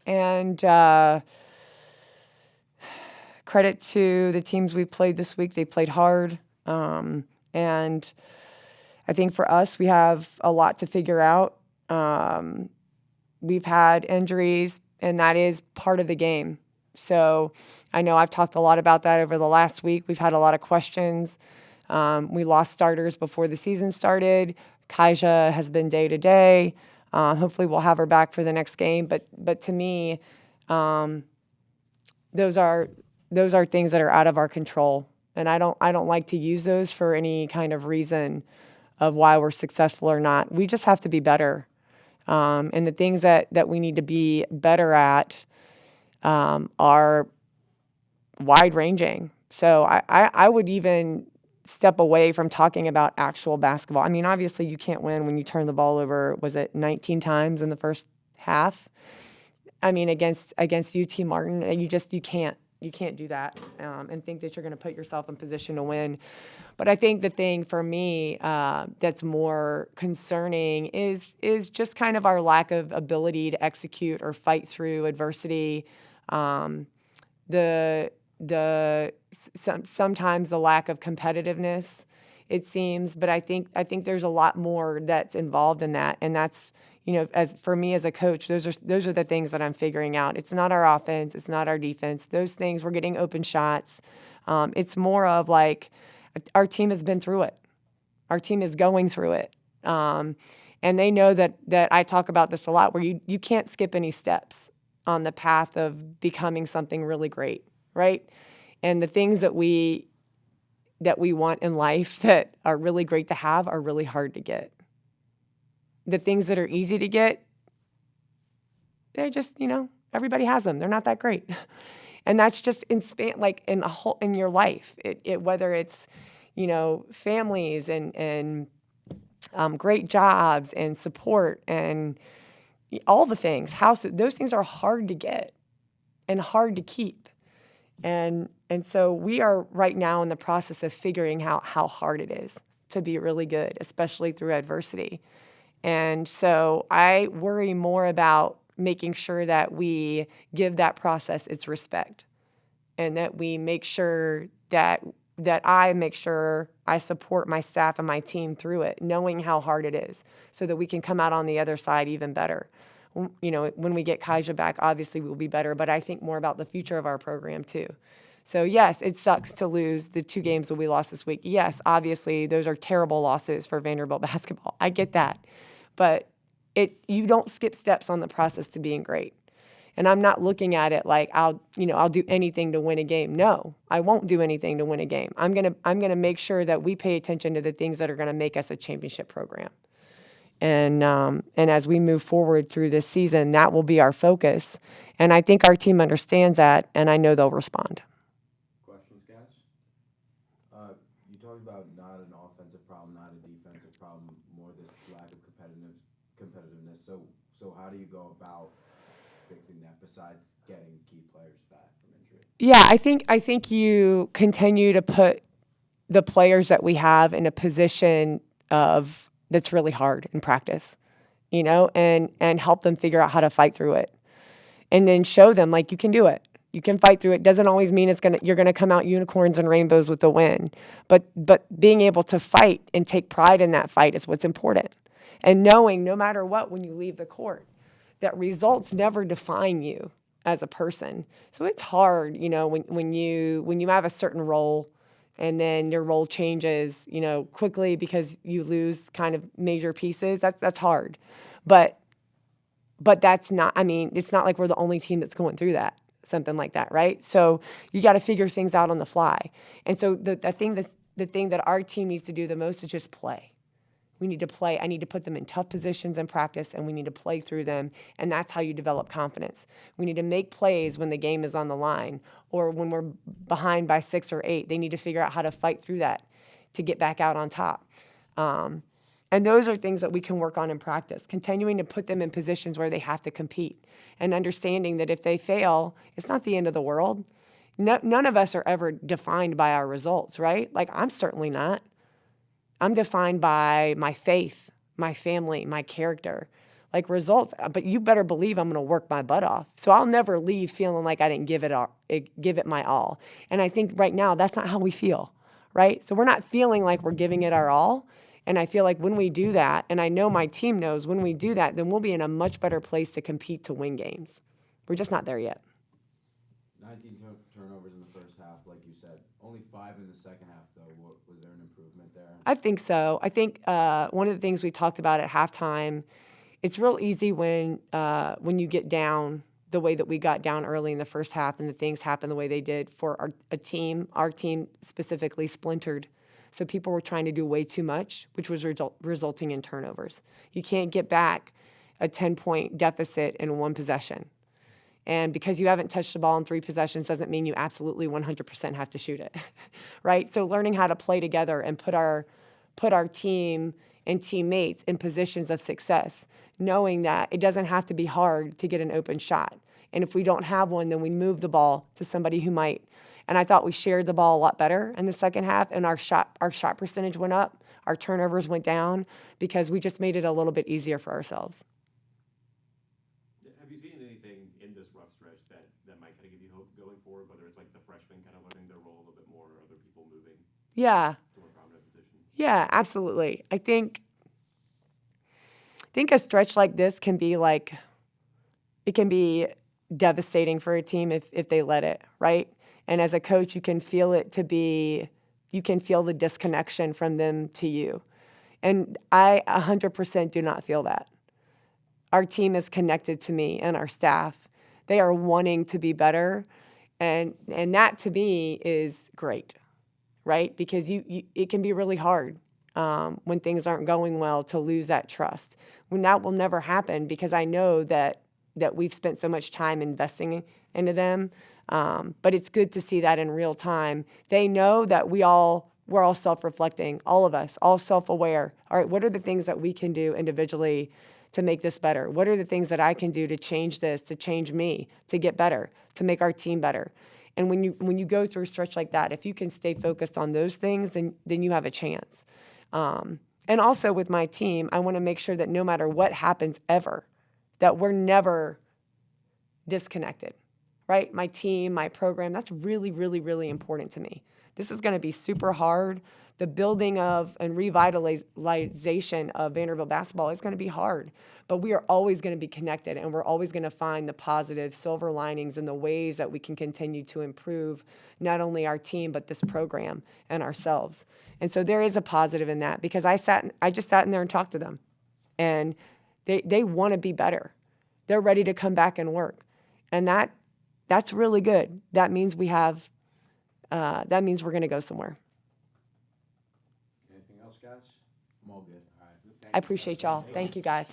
And credit to the teams we played this week. They played hard. And I think for us, we have a lot to figure out. We've had injuries, and that is part of the game. So I know I've talked a lot about that over the last week. We've had a lot of questions. We lost starters before the season started. Kaija has been day to day. Hopefully we'll have her back for the next game. But to me, those are things that are out of our control. And I don't like to use those for any kind of reason of why we're successful or not. We just have to be better. And the things that we need to be better at are wide-ranging. So I would even step away from talking about actual basketball. I mean, obviously you can't win when you turn the ball over, was it 19 times in the first half? I mean, against UT Martin, you can't do that and think that you're going to put yourself in position to win. But I think the thing for me that's more concerning is just kind of our lack of ability to execute or fight through adversity. Sometimes the lack of competitiveness, it seems. But I think there's a lot more that's involved in that, and that's, as for me as a coach, those are the things that I'm figuring out. It's not our offense, it's not our defense. Those things, we're getting open shots. It's more of like our team has been through it. Our team is going through it. And they know that I talk about this a lot, where you can't skip any steps on the path of becoming something really great, right? And the things that we want in life that are really great to have are really hard to get. The things that are easy to get, they're just, everybody has them. They're not that great. And that's just in your life, whether it's, families and great jobs and support and all the things, houses, those things are hard to get and hard to keep. And so we are right now in the process of figuring out how hard it is to be really good, especially through adversity. And so I worry more about making sure that we give that process its respect, and that we make sure that I make sure I support my staff and my team through it, knowing how hard it is, so that we can come out on the other side even better. When we get Kaija back, obviously we'll be better, but I think more about the future of our program too. So yes, it sucks to lose the 2 games that we lost this week. Yes, obviously those are terrible losses for Vanderbilt basketball. I get that. But you don't skip steps on the process to being great. And I'm not looking at it like I'll do anything to win a game. No, I won't do anything to win a game. I'm gonna make sure that we pay attention to the things that are gonna make us a championship program. And as we move forward through this season, that will be our focus. And I think our team understands that, and I know they'll respond. Questions, guys? You talked about not an offensive problem, not a defensive problem, more this lack of competitiveness. So how do you go about fixing that besides getting key players back from injury? Yeah, I think you continue to put the players that we have in a position of that's really hard in practice, and help them figure out how to fight through it, and then show them like you can do it. You can fight through it. Doesn't always mean you're gonna come out unicorns and rainbows with the win, but being able to fight and take pride in that fight is what's important, and knowing no matter what when you leave the court, that results never define you as a person. So it's hard, when you have a certain role, and then your role changes, quickly because you lose kind of major pieces. That's hard, but that's not. I mean, it's not like we're the only team that's going through something like that, right? So you got to figure things out on the fly. And so the thing that our team needs to do the most is just play. We need to play. I need to put them in tough positions in practice, and we need to play through them, and that's how you develop confidence. We need to make plays when the game is on the line, or when we're behind by 6 or 8. They need to figure out how to fight through that to get back out on top. And those are things that we can work on in practice, continuing to put them in positions where they have to compete, and understanding that if they fail, it's not the end of the world. None of us are ever defined by our results, right? Like, I'm certainly not. I'm defined by my faith, my family, my character. like results, but you better believe I'm going to work my butt off. So I'll never leave feeling like I didn't give it my all. And I think right now that's not how we feel, right? So we're not feeling like we're giving it our all. And I feel like when we do that, and I know my team knows when we do that, then we'll be in a much better place to compete to win games. We're just not there yet. 19 turnovers in the first half, like you said. Only 5 in the second half, though. Was there an improvement there? I think so. I think one of the things we talked about at halftime, it's real easy when you get down the way that we got down early in the first half and the things happen the way they did for our team specifically splintered. So people were trying to do way too much, which was resulting in turnovers. You can't get back a 10-point deficit in one possession. And because you haven't touched the ball in 3 possessions doesn't mean you absolutely 100% have to shoot it, right? So learning how to play together and put our team and teammates in positions of success, knowing that it doesn't have to be hard to get an open shot. And if we don't have one, then we move the ball to somebody who might. And I thought we shared the ball a lot better in the second half, and our shot percentage went up, our turnovers went down, because we just made it a little bit easier for ourselves. Have you seen anything in this rough stretch that might kind of give you hope going forward, whether it's like the freshmen kind of learning their role a little bit more, or other people moving Yeah. to more prominent positions? Yeah, absolutely. I think a stretch like this can be devastating for a team if they let it, right? And as a coach, you can feel the disconnection from them to you. And I 100% do not feel that. Our team is connected to me and our staff. They are wanting to be better. And that to me is great, right? Because it can be really hard when things aren't going well to lose that trust. When that will never happen, because I know that we've spent so much time investing into them. But it's good to see that in real time. They know that we're all self-reflecting, all of us, all self-aware. All right, what are the things that we can do individually to make this better? What are the things that I can do to change this, to change me, to get better, to make our team better? And when you go through a stretch like that, if you can stay focused on those things, then you have a chance. And also with my team, I want to make sure that no matter what happens ever, that we're never disconnected, right? My team, my program, that's really, really, really important to me. This is going to be super hard. The building of and revitalization of Vanderbilt basketball is going to be hard, but we are always going to be connected, and we're always going to find the positive silver linings and the ways that we can continue to improve not only our team, but this program and ourselves. And so there is a positive in that, because I just sat in there and talked to them, and they want to be better. They're ready to come back and work. And that's really good. That means we're going to go somewhere. Anything else, guys? I'm all good. All right. I appreciate y'all. Thank you, guys.